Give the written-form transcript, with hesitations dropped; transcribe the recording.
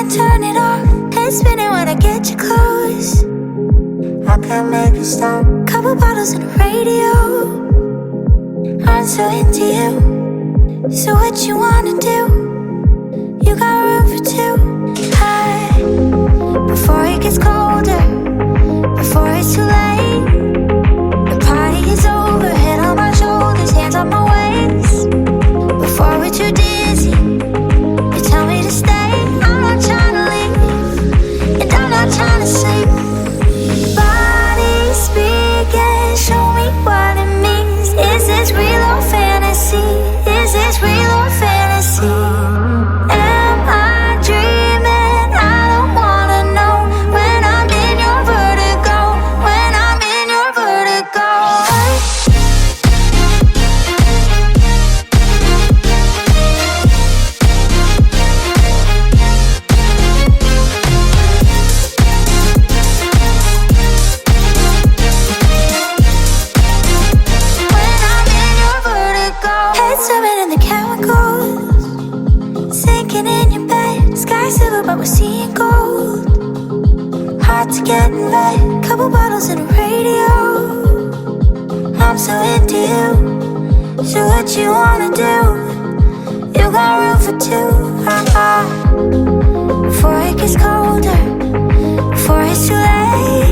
can't turn it off. Head spinning when I get you close. I can't make it stop. Couple bottles and a radio. I'm so into you. So what you wanna do? You got room for two. High before it gets colder, before it's too late. The party is over. Head on my shoulders, hands on my waist. Before we're too dizzy, you tell me to stay. I'm not trying to leave, and I'm not trying to sleep. Body speaking, show me what it means. Is this real or fantasy? Is this real or fantasy? Am I dreaming? I don't wanna know. When I'm in your vertigo, when I'm in your vertigo. Swimming in the chemicals, sinking in your bed. Sky silver, but we're seeing gold. Hard to get in bed. Couple bottles and a radio. I'm so into you. So what you wanna do? You got room for two. Before it gets colder, before it's too late.